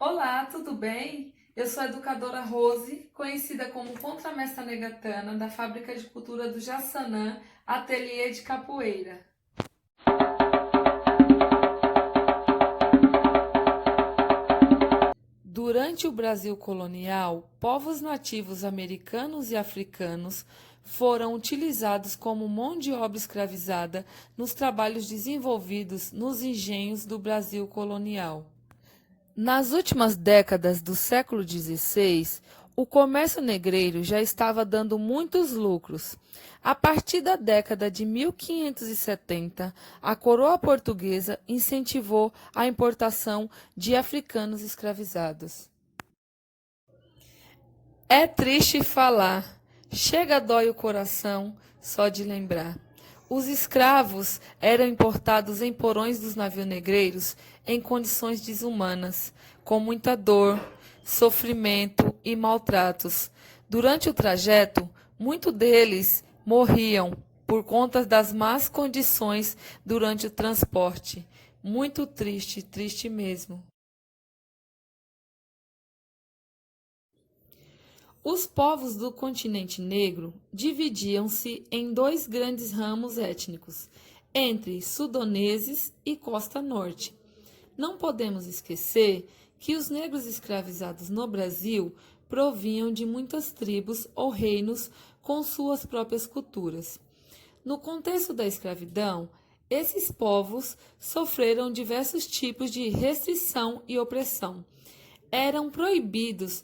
Olá, tudo bem? Eu sou a educadora Rose, conhecida como contramestra negatana da Fábrica de Cultura do Jaçanã, Ateliê de Capoeira. Durante o Brasil colonial, povos nativos americanos e africanos foram utilizados como mão de obra escravizada nos trabalhos desenvolvidos nos engenhos do Brasil colonial. Nas últimas décadas do século XVI, o comércio negreiro já estava dando muitos lucros. A partir da década de 1570, a coroa portuguesa incentivou a importação de africanos escravizados. É triste falar, chega dói o coração só de lembrar. Os escravos eram importados em porões dos navios negreiros em condições desumanas, com muita dor, sofrimento e maltratos. Durante o trajeto, muitos deles morriam por conta das más condições durante o transporte. Muito triste, triste mesmo. Os povos do continente negro dividiam-se em dois grandes ramos étnicos, entre sudoneses e Costa Norte. Não podemos esquecer que os negros escravizados no Brasil provinham de muitas tribos ou reinos com suas próprias culturas. No contexto da escravidão, esses povos sofreram diversos tipos de restrição e opressão. Eram proibidos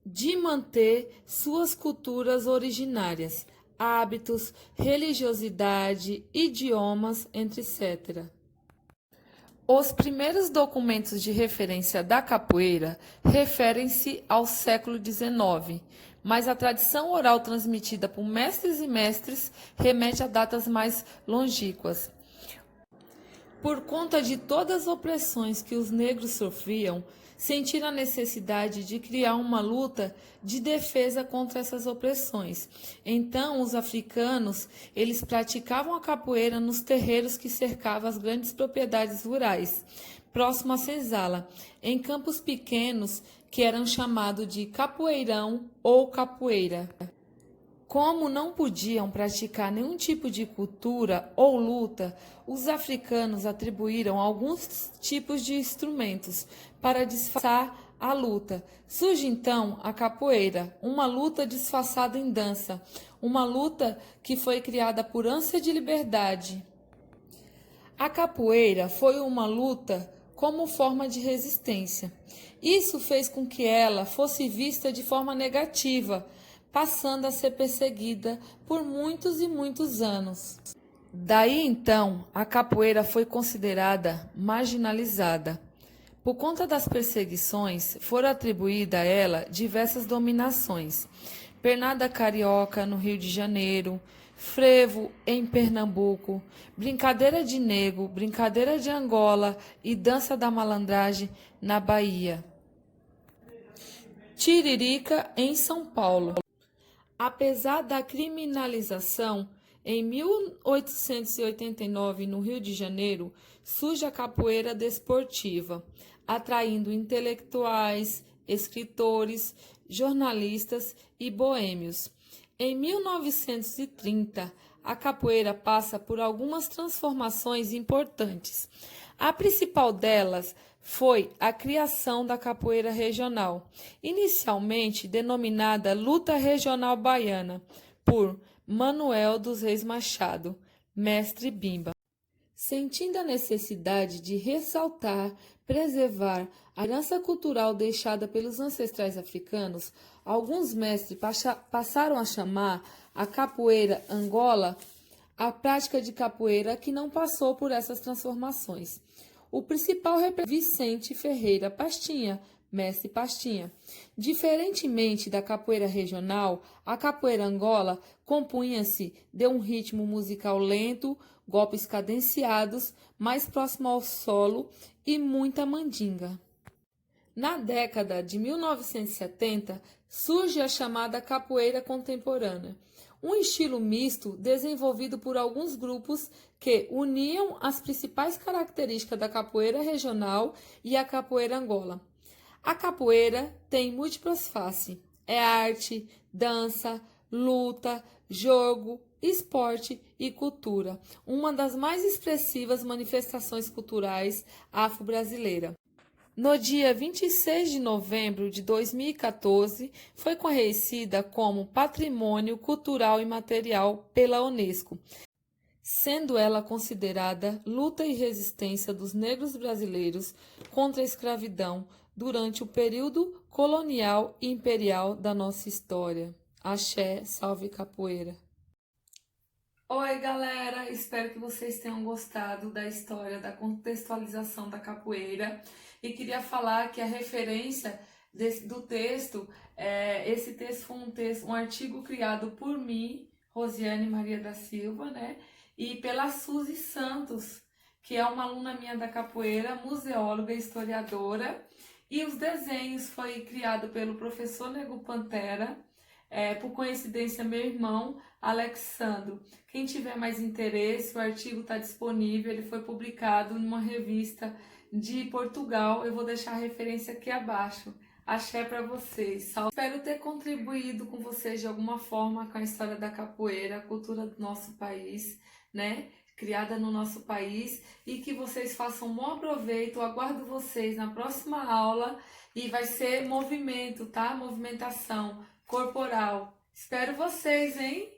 de manter suas culturas originárias, hábitos, religiosidade, idiomas, etc. Os primeiros documentos de referência da capoeira referem-se ao século XIX, mas a tradição oral transmitida por mestres e mestres remete a datas mais longínquas. Por conta de todas as opressões que os negros sofriam, sentiram a necessidade de criar uma luta de defesa contra essas opressões. Então, os africanos, eles praticavam a capoeira nos terreiros que cercavam as grandes propriedades rurais, próximo à senzala, em campos pequenos que eram chamados de capoeirão ou capoeira. Como não podiam praticar nenhum tipo de cultura ou luta, os africanos atribuíram alguns tipos de instrumentos para disfarçar a luta. Surge então a capoeira, uma luta disfarçada em dança, uma luta que foi criada por ânsia de liberdade. A capoeira foi uma luta como forma de resistência. Isso fez com que ela fosse vista de forma negativa, passando a ser perseguida por muitos e muitos anos. Daí então, a capoeira foi considerada marginalizada. Por conta das perseguições, foram atribuídas a ela diversas dominações. Pernada carioca no Rio de Janeiro, frevo em Pernambuco, brincadeira de nego, brincadeira de Angola e dança da malandragem na Bahia. Tiririca em São Paulo. Apesar da criminalização, em 1889, no Rio de Janeiro, surge a capoeira desportiva, atraindo intelectuais, escritores, jornalistas e boêmios. Em 1930, a capoeira passa por algumas transformações importantes. A principal delas foi a criação da capoeira regional, inicialmente denominada Luta Regional Baiana, por Manuel dos Reis Machado, mestre Bimba. Sentindo a necessidade de ressaltar, preservar a herança cultural deixada pelos ancestrais africanos, alguns mestres passaram a chamar a capoeira Angola a prática de capoeira que não passou por essas transformações. O principal representante é Vicente Ferreira Pastinha, mestre Pastinha. Diferentemente da capoeira regional, a capoeira Angola compunha-se de um ritmo musical lento, golpes cadenciados, mais próximo ao solo e muita mandinga. Na década de 1970, surge a chamada capoeira contemporânea, um estilo misto desenvolvido por alguns grupos que uniam as principais características da capoeira regional e a capoeira Angola. A capoeira tem múltiplas faces. É arte, dança, luta, jogo, esporte e cultura. Uma das mais expressivas manifestações culturais afro-brasileiras. No dia 26 de novembro de 2014, foi reconhecida como Patrimônio Cultural Imaterial pela Unesco, sendo ela considerada luta e resistência dos negros brasileiros contra a escravidão durante o período colonial e imperial da nossa história. Axé, salve capoeira! Oi, galera! Espero que vocês tenham gostado da história, da contextualização da capoeira. E queria falar que a referência do texto, esse texto foi um artigo criado por mim, Rosiane Maria da Silva, né? E pela Suzy Santos, que é uma aluna minha da capoeira, museóloga e historiadora. E os desenhos foi criado pelo professor Nego Pantera, por coincidência, meu irmão, Alexandro. Quem tiver mais interesse, o artigo está disponível, ele foi publicado numa revista de Portugal, eu vou deixar a referência aqui abaixo. Axé para vocês. Espero ter contribuído com vocês de alguma forma com a história da capoeira, a cultura do nosso país, né? Criada no nosso país, e que vocês façam um bom proveito. Eu aguardo vocês na próxima aula e vai ser movimento, tá? Movimentação corporal. Espero vocês, hein?